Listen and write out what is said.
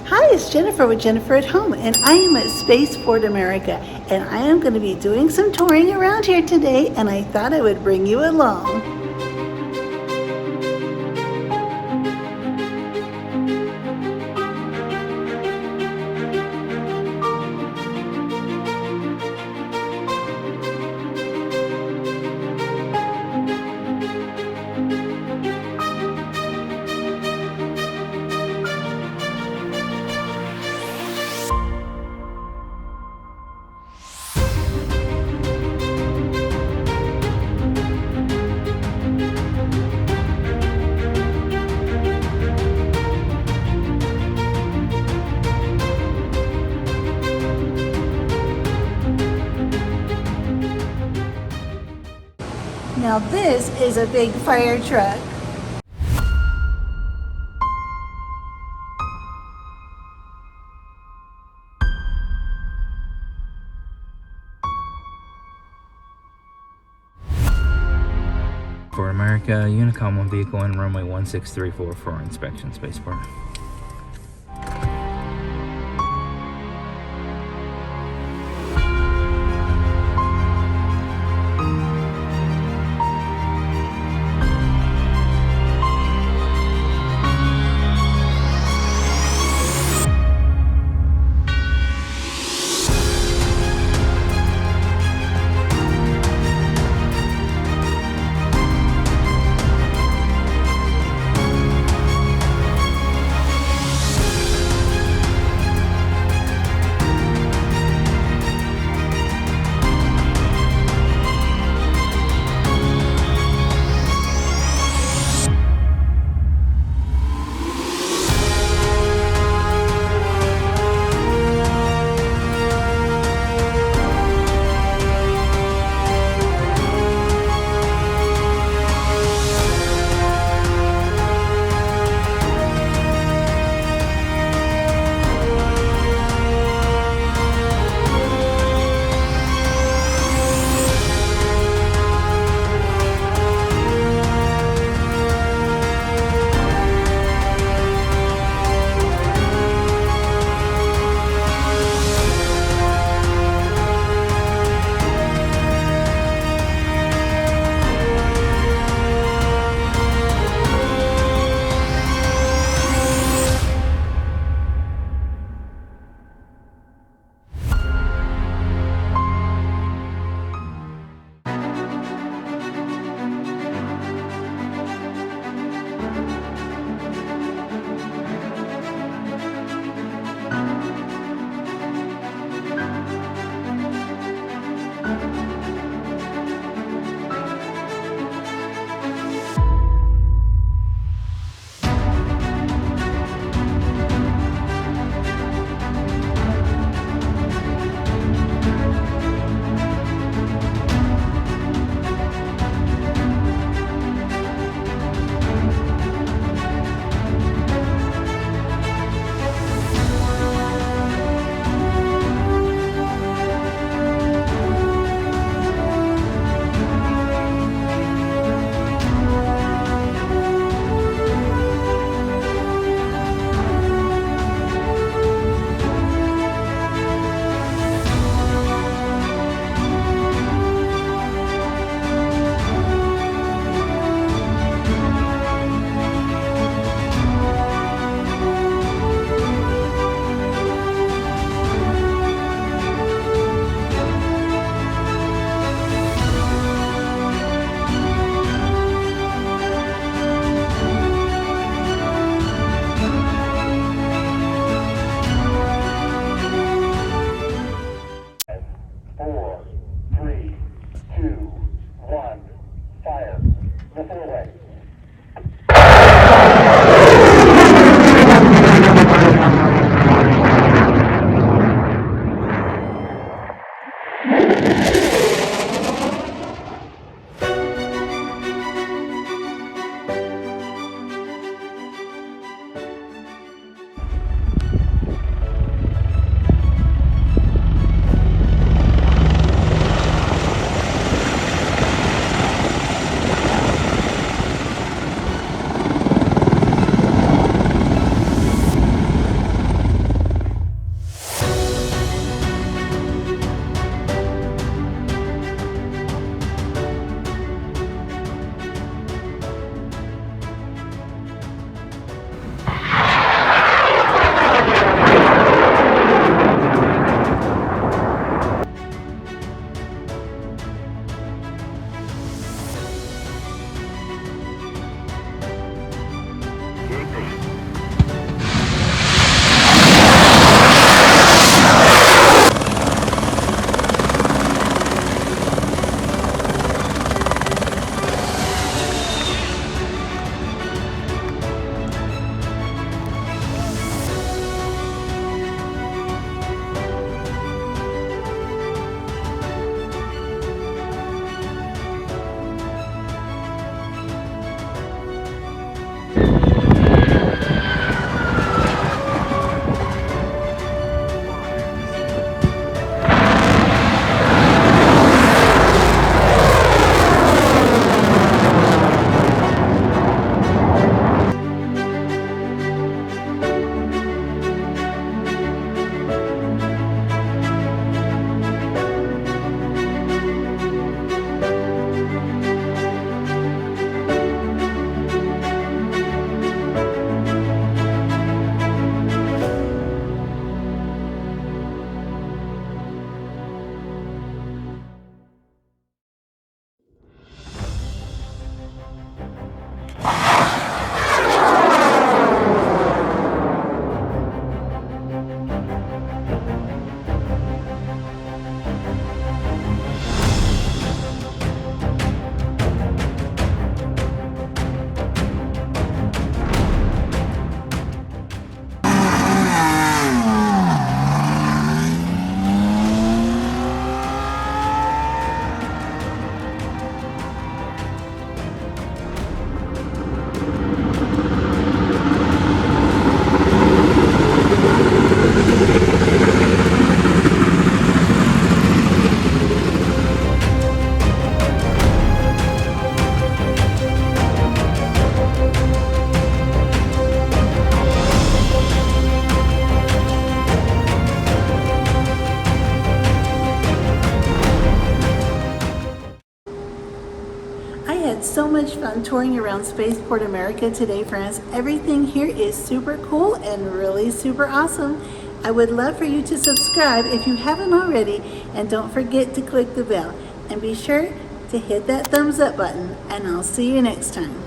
Hi, it's Jennifer with Jennifer at Home, and I am at Spaceport America, and I am going to be doing some touring around here today, and I thought I would bring you along. Now this is a big fire truck. For America, Unicom 1 vehicle in runway 1634 for inspection, Spaceport. much fun touring around Spaceport America today, friends. Everything here is super cool and really super awesome. I would love for you to subscribe if you haven't already, and don't forget to click the bell. And be sure to hit that thumbs up button, and I'll see you next time.